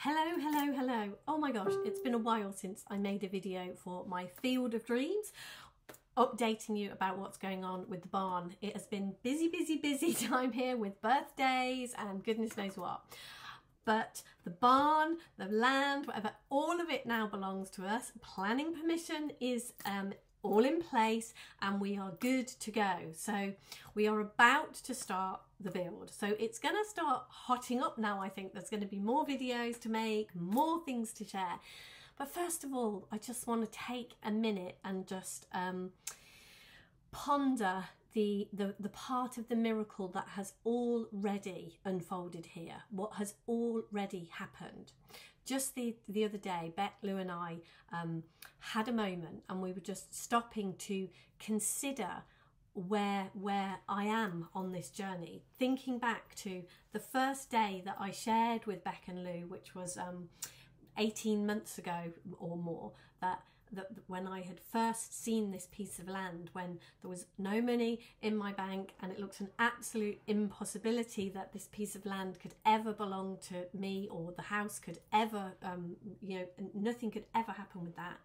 Hello, hello, hello. Oh my gosh, it's been a while since I made a video for my Field of Dreams, updating you about what's going on with the barn. It has been busy time here with birthdays and goodness knows what. But the barn, the land, whatever, all of it now belongs to us. Planning permission is all in place and we are good to go. So we are about to start the build. So it's going to start hotting up now. I think there's going to be more videos to make, more things to share. But first of all, I just want to take a minute and just ponder the part of the miracle that has already unfolded here, what has already happened. Just the other day, Beck, Lou and I had a moment and we were just stopping to consider where I am on this journey, thinking back to the first day that I shared with Beck and Lou, which was 18 months ago or more, that when I had first seen this piece of land, when there was no money in my bank and it looked an absolute impossibility that this piece of land could ever belong to me, or the house could ever, nothing could ever happen with that.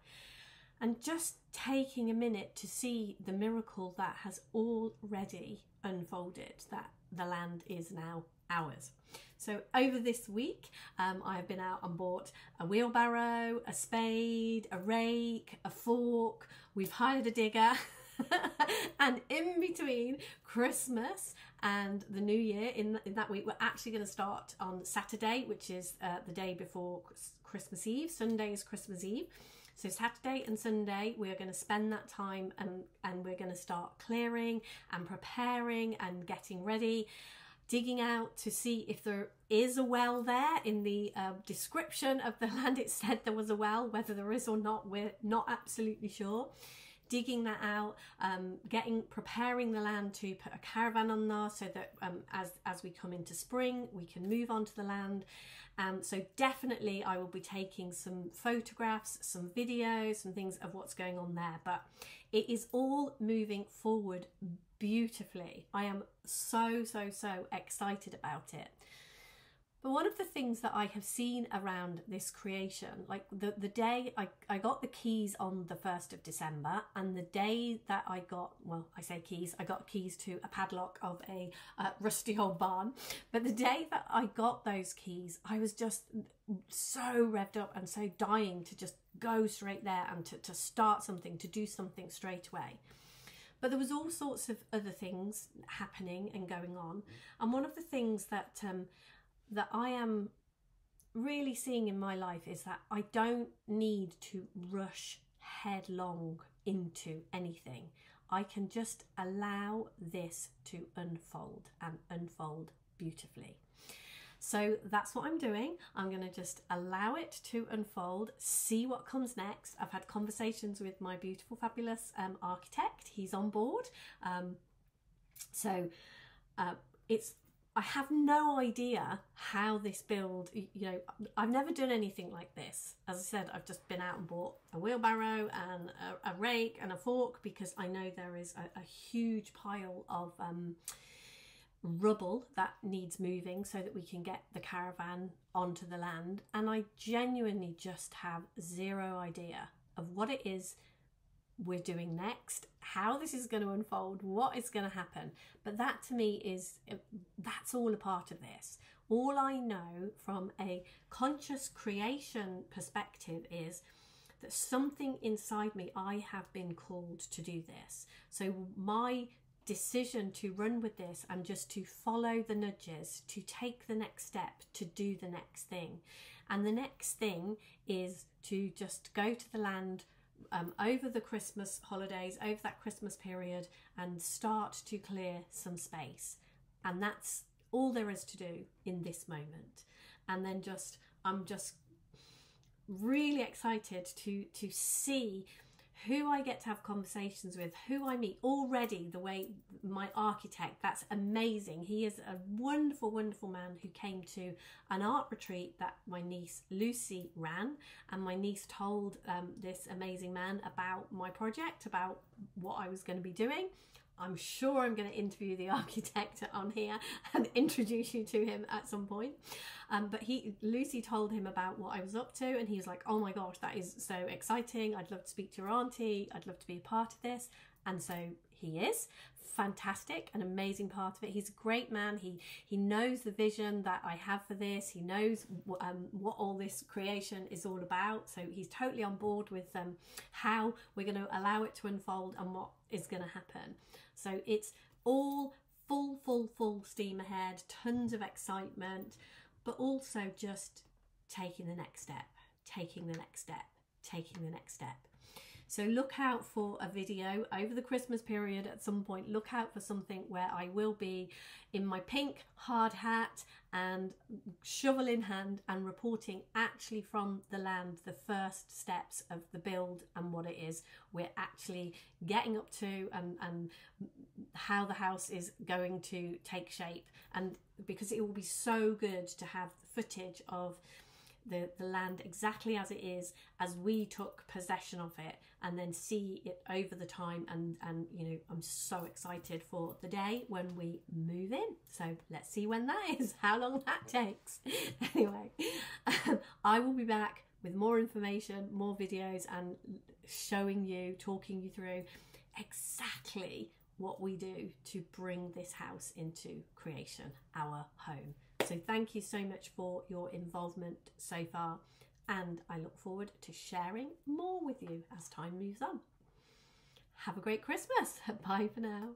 And just taking a minute to see the miracle that has already unfolded, that the land is now ours. So over this week, I have been out and bought a wheelbarrow, a spade, a rake, a fork. We've hired a digger. And in between Christmas and the New Year, in that week, we're actually going to start on Saturday, which is the day before Christmas Eve. Sunday is Christmas Eve. So Saturday and Sunday, we are going to spend that time and we're going to start clearing and preparing and getting ready, digging out to see if there is a well there. In the description of the land it said there was a well. Whether there is or not, we're not absolutely sure. Digging that out, preparing the land to put a caravan on there so that as we come into spring we can move onto the land. So definitely I will be taking some photographs, some videos, some things of what's going on there, but it is all moving forward beautifully. I am so excited about it. But one of the things that I have seen around this creation, like the day I got the keys on the 1st of December, and the day that I got, well, I say keys, I got keys to a padlock of a rusty old barn. But the day that I got those keys, I was just so revved up and so dying to just go straight there and to start something, to do something straight away. But there was all sorts of other things happening and going on. And one of the things that I am really seeing in my life is that I don't need to rush headlong into anything. I can just allow this to unfold and unfold beautifully. So that's what I'm doing. I'm going to just allow it to unfold, see what comes next. I've had conversations with my beautiful, fabulous architect. He's on board. I have no idea how this build, I've never done anything like this. As I said, I've just been out and bought a wheelbarrow and a rake and a fork because I know there is a huge pile of rubble that needs moving so that we can get the caravan onto the land. And I genuinely just have zero idea of what it is we're doing next, how this is going to unfold, what is going to happen. But that to me that's all a part of this. All I know from a conscious creation perspective is that something inside me, I have been called to do this. So my decision to run with this and just to follow the nudges, to take the next step, to do the next thing. And the next thing is to just go to the land over the Christmas holidays, over that Christmas period, and start to clear some space. And that's all there is to do in this moment. And then I'm just really excited to see who I get to have conversations with, who I meet already. The way my architect, that's amazing. He is a wonderful man who came to an art retreat that my niece Lucy ran, and my niece told this amazing man about my project, about what I was going to be doing. I'm sure I'm going to interview the architect on here and introduce you to him at some point. But Lucy told him about what I was up to, and he was like, oh my gosh, that is so exciting. I'd love to speak to your auntie. I'd love to be a part of this. And so he is. Fantastic, an amazing part of it. He's a great man. He knows the vision that I have for this. He knows what all this creation is all about. So he's totally on board with how we're going to allow it to unfold and what is going to happen. So it's all full steam ahead, tons of excitement, but also just taking the next step, taking the next step, taking the next step. So look out for a video over the Christmas period at some point. Look out for something where I will be in my pink hard hat and shovel in hand and reporting actually from the land the first steps of the build and what it is we're actually getting up to, and how the house is going to take shape. And because it will be so good to have footage of the land exactly as it is as we took possession of it, and then see it over the time, and you know, I'm so excited for the day when we move in. So let's see when that is, how long that takes. Anyway, I will be back with more information, more videos, and showing you, talking you through exactly what we do to bring this house into creation, our home. So thank you so much for your involvement so far, and I look forward to sharing more with you as time moves on. Have a great Christmas. Bye for now.